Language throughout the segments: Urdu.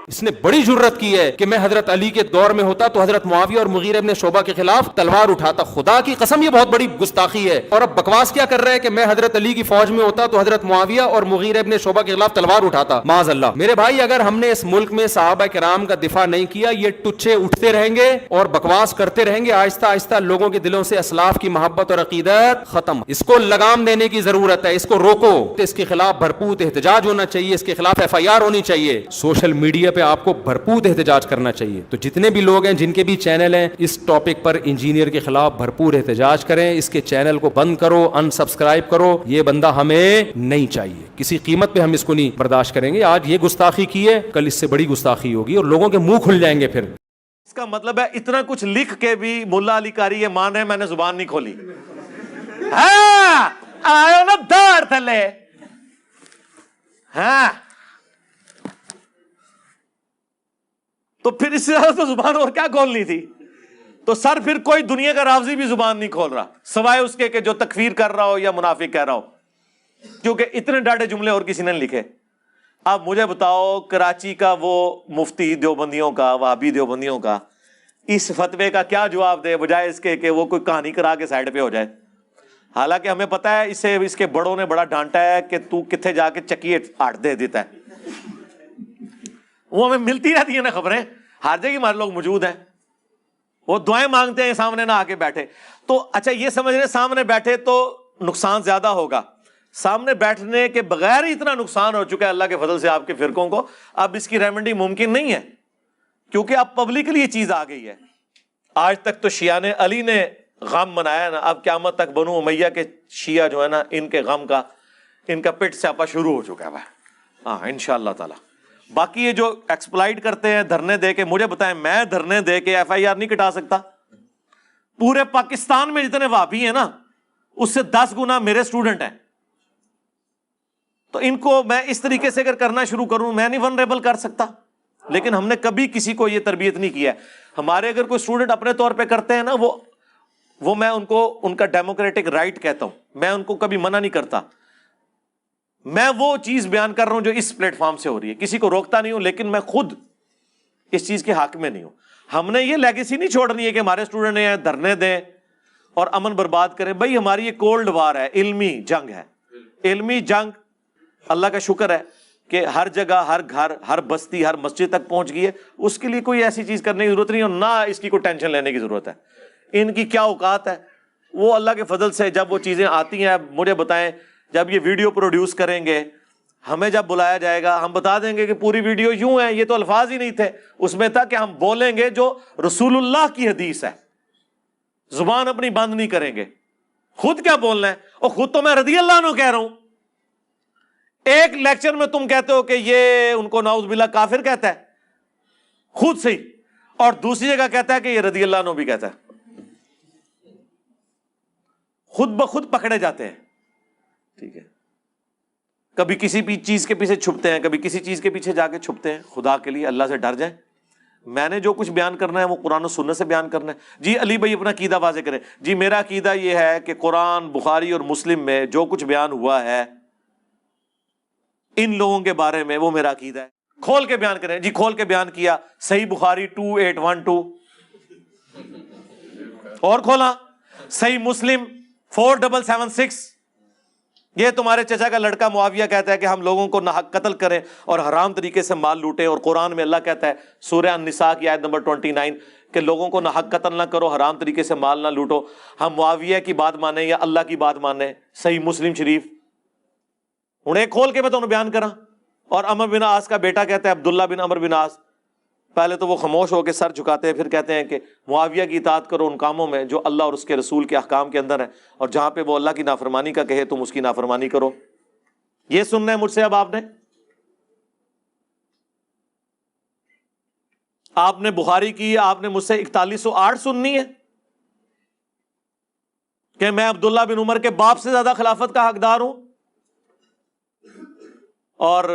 اس نے بڑی جرت کی ہے کہ میں حضرت علی کے دور میں ہوتا تو حضرت معاویہ اور مغیرہ ابن شعبہ کے خلاف تلوار اٹھاتا. خدا کی قسم یہ بہت بڑی گستاخی ہے. اور اب بکواس کیا کر رہا ہے کہ میں حضرت علی کی فوج میں ہوتا تو حضرت معاویہ اور مغیرہ ابن شعبہ کے خلاف تلوار اٹھاتا. معاذ اللہ. میرے بھائی اگر ہم نے اس ملک میں صحابہ کرام کا دفاع نہیں کیا, یہ ٹچے اٹھتے رہیں گے اور بکواس کرتے رہیں گے, آہستہ آہستہ لوگوں کے دلوں سے اسلاف کی محبت اور عقیدت ختم. اس کو لگام دینے کی ضرورت ہے, اس کو روکو. اس کے خلاف بھرپور احتجاج ہونا چاہیے, اس کے خلاف FIR ہونی چاہیے. سوشل میڈیا پہ آپ کو بھرپور احتجاج کرنا چاہیے. تو جتنے بھی لوگ ہیں جن کے بھی چینل ہیں, اس ٹاپک پر انجینئر کے خلاف بھرپور احتجاج کریں. اس کے چینل کو بند کرو, ان سبسکرائب کرو. یہ بندہ ہمیں نہیں چاہیے, کسی قیمت پہ ہم اس کو نہیں برداشت کریں گے. آج یہ گستاخی کی ہے, کل اس سے بڑی گستاخی ہوگی اور لوگوں کے منہ کھل جائیں گے. پھر اس کا مطلب ہے اتنا کچھ لکھ کے بھی ملا علی قاری یہ مان رہے میں نے زبان نہیں کھولی. ہاں آئے نا دار تھلے. ہاں تو پھر اس سے زیادہ تو زبان اور کیا کھولنی تھی. تو سر پھر کوئی دنیا کا رافضی بھی زبان نہیں کھول رہا سوائے اس کے کہ جو تکفیر کر رہا ہو یا منافق کہہ رہا ہو, کیونکہ اتنے ڈاڑے جملے اور کسی نے لکھے. اب مجھے بتاؤ کراچی کا وہ مفتی دیوبندیوں کا, وہابی دیوبندیوں کا, اس فتوے کا کیا جواب دے بجائے اس کے کہ وہ کوئی کہانی کرا کے سائڈ پہ ہو جائے. حالانکہ ہمیں پتا ہے اسے اس کے بڑوں نے بڑا ڈانٹا ہے کہ تو کتنے جا کے چکی آٹ دے دیتا ہے. وہ ہمیں ملتی رہتی ہیں نا خبریں, ہر جگہ ہمارے لوگ موجود ہیں, وہ دعائیں مانگتے ہیں سامنے نہ آ کے بیٹھے. تو اچھا یہ سمجھ رہے سامنے بیٹھے تو نقصان زیادہ ہوگا. سامنے بیٹھنے کے بغیر ہی اتنا نقصان ہو چکا ہے اللہ کے فضل سے آپ کے فرقوں کو, اب اس کی ریمیڈی ممکن نہیں ہے کیونکہ اب پبلکلی یہ چیز آ گئی ہے. آج تک تو شیعان علی نے غم منایا نا, اب قیامت تک بنو امیہ کے شیعہ جو ہے نا ان کے غم کا ان کا پٹ سیاپا شروع ہو چکا ہے. ہاں انشاءاللہ تعالی. باقی یہ جو ایکسپلائٹ کرتے ہیں دھرنے دے کے, مجھے بتائیں میں دھرنے دے کے FIR نہیں کٹا سکتا؟ پورے پاکستان میں جتنے وہابی ہیں نا اس سے 10 گنا میرے اسٹوڈنٹ ہیں. تو ان کو میں اس طریقے سے اگر کرنا شروع کروں میں نہیں ونریبل کر سکتا. لیکن ہم نے کبھی کسی کو یہ تربیت نہیں کیا ہے. ہمارے اگر کوئی اسٹوڈنٹ اپنے طور پہ کرتے ہیں نا وہ میں ان کو ان کا ڈیموکریٹک رائٹ کہتا ہوں, میں ان کو کبھی منع نہیں کرتا. میں وہ چیز بیان کر رہا ہوں جو اس پلیٹ فارم سے ہو رہی ہے, کسی کو روکتا نہیں ہوں, لیکن میں خود اس چیز کے حق میں نہیں ہوں. ہم نے یہ لیگیسی نہیں چھوڑنی ہے کہ ہمارے اسٹوڈنٹ ہیں دھرنے دیں اور امن برباد کریں. بھائی ہماری یہ کولڈ وار ہے, علمی جنگ ہے. علمی جنگ اللہ کا شکر ہے کہ ہر جگہ ہر گھر ہر بستی ہر مسجد تک پہنچ گئی ہے. اس کے لیے کوئی ایسی چیز کرنے کی ضرورت نہیں اور نہ اس کی کوئی ٹینشن لینے کی ضرورت ہے. ان کی کیا اوقات ہے, وہ اللہ کے فضل سے جب وہ چیزیں آتی ہیں. مجھے بتائیں جب یہ ویڈیو پروڈیوس کریں گے, ہمیں جب بلایا جائے گا ہم بتا دیں گے کہ پوری ویڈیو یوں ہے, یہ تو الفاظ ہی نہیں تھے, اس میں تھا کہ ہم بولیں گے جو رسول اللہ کی حدیث ہے, زبان اپنی بند نہیں کریں گے. خود کیا بولنا ہے, اور خود تو میں رضی اللہ عنہ کہہ رہا ہوں. ایک لیکچر میں تم کہتے ہو کہ یہ ان کو نعوذ باللہ کافر کہتا ہے خود سے ہی, اور دوسری جگہ کہتا ہے کہ یہ رضی اللہ عنہ بھی کہتا ہے. خود بخود پکڑے جاتے ہیں. ٹھیک ہے, کبھی کسی بھی چیز کے پیچھے چھپتے ہیں, کبھی کسی چیز کے پیچھے جا کے چھپتے ہیں. خدا کے لیے اللہ سے ڈر جائیں. میں نے جو کچھ بیان کرنا ہے وہ قرآن و سنت سے بیان کرنا ہے. جی علی بھائی اپنا عقیدہ واضح کریں. جی میرا عقیدہ یہ ہے کہ قرآن بخاری اور مسلم میں جو کچھ بیان ہوا ہے ان لوگوں کے بارے میں وہ میرا عقیدہ ہے. کھول کے بیان کریں. جی کھول کے بیان کیا, صحیح بخاری 2812, اور کھولا صحیح مسلم 4776. یہ تمہارے چچا کا لڑکا معاویہ کہتا ہے کہ ہم لوگوں کو ناحق قتل کریں اور حرام طریقے سے مال لوٹیں, اور قرآن میں اللہ کہتا ہے سورہ النساء کی آیت نمبر 29 کہ لوگوں کو ناحق قتل نہ کرو, حرام طریقے سے مال نہ لوٹو. ہم معاویہ کی بات مانیں یا اللہ کی بات مانیں؟ صحیح مسلم شریف. ہوں ایک کھول کے میں تمہیں بیان کرا. اور عمر بن عاص کا بیٹا کہتا ہے عبداللہ بن عمر بن عاص, پہلے تو وہ خاموش ہو کے سر جھکاتے ہیں, پھر کہتے ہیں کہ معاویہ کی اطاعت کرو ان کاموں میں جو اللہ اور اس کے رسول کے احکام کے اندر ہے, اور جہاں پہ وہ اللہ کی نافرمانی کا کہے تم اس کی نافرمانی کرو. یہ سننا ہے مجھ سے. اب آپ نے بخاری کی, آپ نے مجھ سے 4108 سننی ہے کہ میں عبداللہ بن عمر کے باپ سے زیادہ خلافت کا حقدار ہوں. اور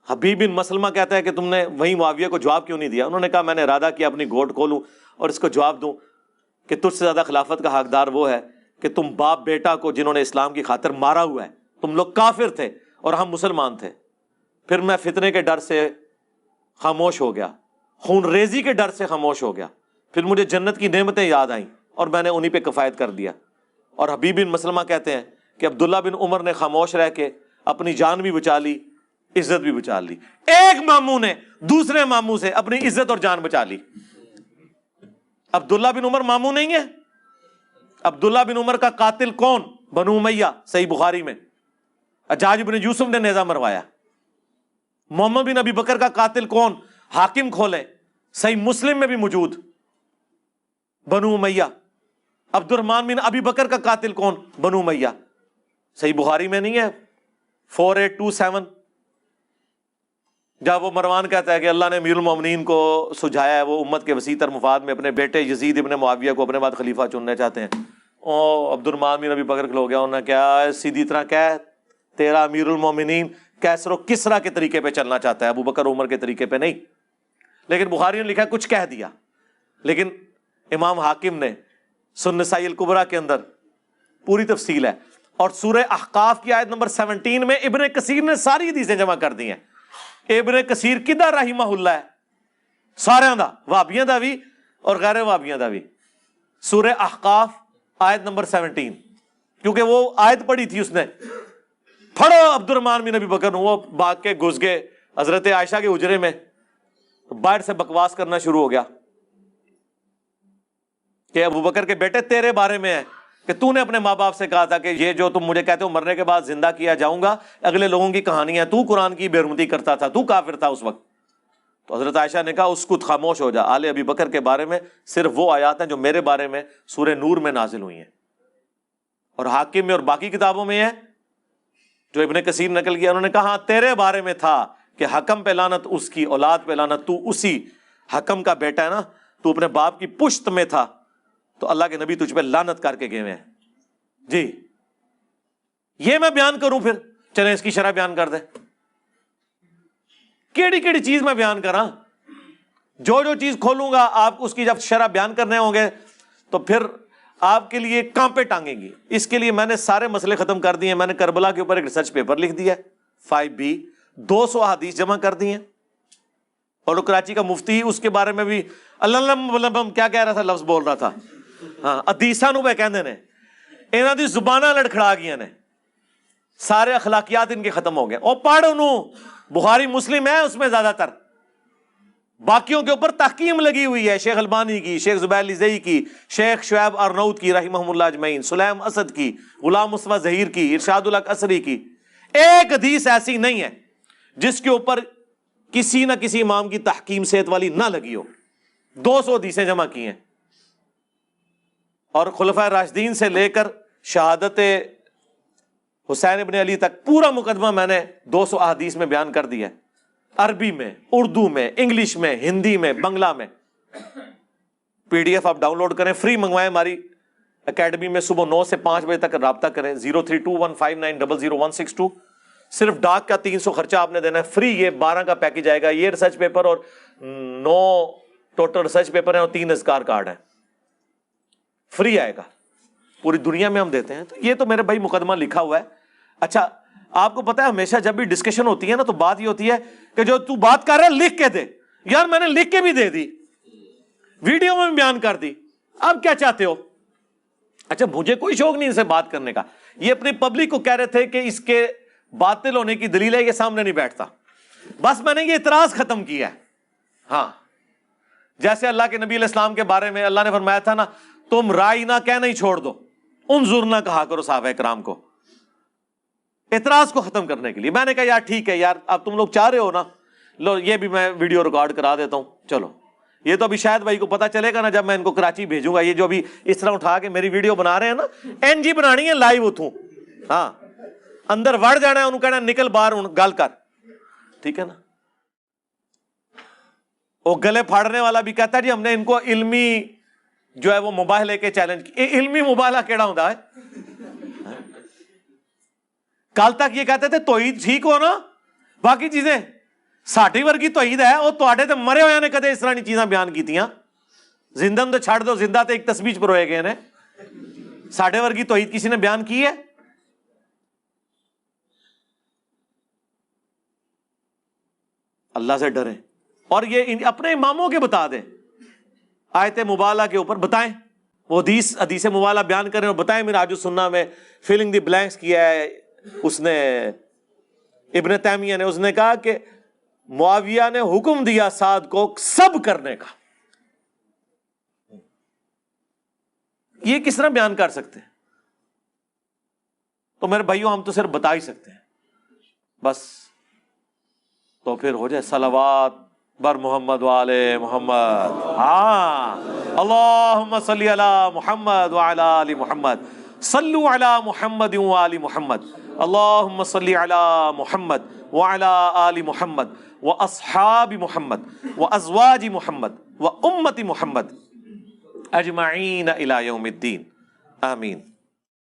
حبیب بن مسلمہ کہتا ہے کہ تم نے وہیں معاویہ کو جواب کیوں نہیں دیا؟ انہوں نے کہا میں نے ارادہ کیا اپنی گھوٹ کھولوں اور اس کو جواب دوں کہ تجھ سے زیادہ خلافت کا حقدار وہ ہے کہ تم باپ بیٹا کو جنہوں نے اسلام کی خاطر مارا ہوا ہے, تم لوگ کافر تھے اور ہم مسلمان تھے. پھر میں فتنے کے ڈر سے خاموش ہو گیا, خون ریزی کے ڈر سے خاموش ہو گیا. پھر مجھے جنت کی نعمتیں یاد آئیں اور میں نے انہی پہ کفایت کر دیا. اور حبیب بن مسلمہ کہتے ہیں کہ عبداللہ بن عمر نے خاموش رہ کے اپنی جان بھی بچا لی, عزت بھی بچا لی. ایک ماموں نے دوسرے ماموں سے اپنی عزت اور جان بچا لی. عبداللہ بن عمر ماموں نہیں ہے. عبداللہ بن عمر کا قاتل کون؟ بنو امیہ, صحیح بخاری میں حجاج بن یوسف نے نیزہ مروایا. محمد بن ابی بکر کا قاتل کون؟ حاکم کھولے, صحیح مسلم میں بھی موجود, بنو امیہ. عبد الرحمن بن ابی بکر کا قاتل کون؟ بنو امیہ, صحیح بخاری میں نہیں ہے 4827. جب وہ مروان کہتا ہے کہ اللہ نے امیر المومنین کو سجھایا ہے, وہ امت کے وسیع تر مفاد میں اپنے بیٹے یزید ابن معاویہ کو اپنے بعد خلیفہ چننا چاہتے ہیں. عبد الرحمن بن ابی بکر کھلو گیا, انہوں نے کیا سیدھی طرح کہہ, تیرا امیر المومنین کیسر و کسرا کے طریقے پہ چلنا چاہتا ہے, ابو بکر عمر کے طریقے پہ نہیں. لیکن بخاری نے لکھا کچھ کہہ دیا. لیکن امام حاکم نے سنن نسائی الکبریٰ کے اندر پوری تفصیل ہے. اور سورہ احقاف کی آیت نمبر 17 میں ابن کثیر نے ساری حدیثیں جمع کر دی ہیں. ابن کثیر کدھر رحمہ اللہ ہے؟ سارے دا, وہابیاں دا بھی اور غیر وہابیاں دا بھی. سورہ احقاف آیت نمبر 17, کیونکہ وہ آیت پڑھی تھی اس نے. پڑھو عبد الرحمن بن ابی بکر, وہ بھاگ کے گھس گئے حضرت عائشہ کے حجرے میں, باہر سے بکواس کرنا شروع ہو گیا کہ ابو بکر کے بیٹے تیرے بارے میں ہے کہ تو نے اپنے ماں باپ سے کہا تھا کہ یہ جو تم مجھے کہتے ہو مرنے کے بعد زندہ کیا جاؤں گا, اگلے لوگوں کی کہانی ہے, تو قرآن کی بے حرمتی کرتا تھا, تو کافر تھا اس وقت. تو حضرت عائشہ نے کہا اسکت, خاموش ہو جا. آل ابی بکر کے بارے میں صرف وہ آیات ہیں جو میرے بارے میں سورہ نور میں نازل ہوئی ہیں, اور حاکم میں اور باقی کتابوں میں ہے جو ابن کثیر نقل کیا. انہوں نے کہا تیرے بارے میں تھا کہ حکم پہ لعنت, اس کی اولاد پہ لعنت, تو اسی حکم کا بیٹا ہے نا, تو اپنے باپ کی پشت میں تھا, تو اللہ کے نبی تجھ پہ لعنت کر کے گئے ہیں. جی یہ میں بیان کروں, پھر چلیں اس کی شرح بیان کر دیں. کیڑی کیڑی چیز میں بیان کراں, جو چیز کھولوں گا آپ اس کی جب شرح بیان کرنے ہوں گے تو پھر آپ کے لیے کانپے ٹانگیں گی. اس کے لیے میں نے سارے مسئلے ختم کر دیے. میں نے کربلا کے اوپر ایک ریسرچ پیپر لکھ دیا 5B, 200 احادیث جمع کر دی ہیں. اور کراچی کا مفتی اس کے بارے میں بھی اللہ کیا کہہ رہا تھا, لفظ بول رہا تھا, ہاں حدیثاں نو پہ کہندے نے, انہاں دی زباناں لڑکھڑا گئیاں نے, سارے اخلاقیات ان کے ختم ہو گئے. اور پڑھ انہوں بخاری مسلم ہے اس میں زیادہ تر, باقیوں کے اوپر تحکیم لگی ہوئی ہے, شیخ البانی کی, شیخ زبیر لزئی کی, شیخ شعیب ارناؤت کی رحمہم اللہ اجمعین, سلیم اسد کی, غلام مصطفیٰ ظہیر کی, ارشاد الحق اثری کی. ایک حدیث ایسی نہیں ہے جس کے اوپر کسی نہ کسی امام کی تحکیم صحت والی نہ لگی ہو. 200 حدیثیں جمع کی ہیں, اور خلفائے راشدین سے لے کر شہادت حسین ابن علی تک پورا مقدمہ میں نے 200 احادیث میں بیان کر دیا ہے, عربی میں, اردو میں, انگلش میں, ہندی میں, بنگلہ میں. PDF آپ ڈاؤن لوڈ کریں, فری منگوائیں. ہماری اکیڈمی میں صبح 9 سے 5 بجے تک رابطہ کریں. 032159000162. صرف ڈاک کا 300 خرچہ آپ نے دینا ہے, فری. یہ 12 کا پیکج آئے گا, یہ ریسرچ پیپر اور 9 ٹوٹل ریسرچ پیپر ہیں اور 3 اذکار کارڈ ہیں, فری آئے گا. پوری دنیا میں ہم دیتے ہیں. تو یہ تو میرے بھائی مقدمہ لکھا ہوا ہے. اچھا آپ کو پتا ہے ہمیشہ جب بھی ڈسکشن ہوتی ہے نا, تو بات یہ ہوتی ہے کہ جو تو بات کر رہا ہے لکھ کے دے. یار میں نے لکھ کے بھی دے دی, ویڈیو میں بھی بیان کر دی, اب کیا چاہتے ہو؟ اچھا مجھے کوئی شوق نہیں ان سے بات کرنے کا. یہ اپنی پبلک کو کہہ رہے تھے کہ اس کے باطل ہونے کی دلیل ہے یہ سامنے نہیں بیٹھتا. بس میں نے یہ اعتراض ختم کیا ہے. ہاں جیسے اللہ کے نبی علیہ السلام کے بارے میں اللہ نے فرمایا تھا نا, تم رائی نہ کہنا ہی چھوڑ دو, انظر نہ کہا کرو صحابہ کرام کو. اعتراض کو ختم کرنے کے لیے میں نے کہا یار ٹھیک ہے یار, اب تم لوگ چاہ رہے ہو نا, لو یہ بھی میں ویڈیو ریکارڈ کرا دیتا ہوں. چلو یہ تو ابھی شاید بھائی کو پتا چلے گا نا جب میں ان کو کراچی بھیجوں گا. یہ جو ابھی اس طرح اٹھا کے میری ویڈیو بنا رہے ہیں نا, NG بنانی ہے لائیو اتوں, ہاں اندر وڑ جانا ہے, انہوں کہنا نکل باہر گل کر, ٹھیک ہے نا. وہ گلے پھاڑنے والا بھی کہتا ہے جی ہم نے ان کو علمی جو ہے وہ مباہلے کے چیلنج کی. علمی مباہلہ کیڑا ہوتا ہے؟ کل تک یہ کہتے تھے توحید ٹھیک ہو نا, باقی چیزیں ساٹھی ورگی توحید ہے, وہ تواڈے تے مرے ہوئے نے کدے اس طرح کی چیزاں بیان کیتیاں. زندہ تو چھڑ دو, زندہ تے ایک تسبیح پروئے گئے نے, ساڈے ورگی توحید کسی نے بیان کی ہے؟ اللہ سے ڈریں, اور یہ اپنے اماموں کے بتا دیں، آیت مبالہ کے اوپر بتائیں، وہ حدیث مبالہ بیان کریں اور بتائیں۔ منہاج السنہ میں فلنگ دی بلینکس کیا ہے اس نے، ابن تیمیہ نے، اس نے کہا کہ معاویہ نے حکم دیا سعد کو سب کرنے کا۔ یہ کس طرح بیان کر سکتے ہیں؟ تو میرے بھائیوں ہم تو صرف بتا ہی سکتے ہیں بس، تو پھر ہو جائے صلوات بر محمد وآل محمد۔ ہاں، اللہم صلی علی محمد وعلی آل محمد، صلو علی محمد وآل محمد، اللہم صلی علی محمد وعلی آل محمد واصحاب محمد وازواج محمد وامت محمد اجمعین الی یوم الدین، آمین۔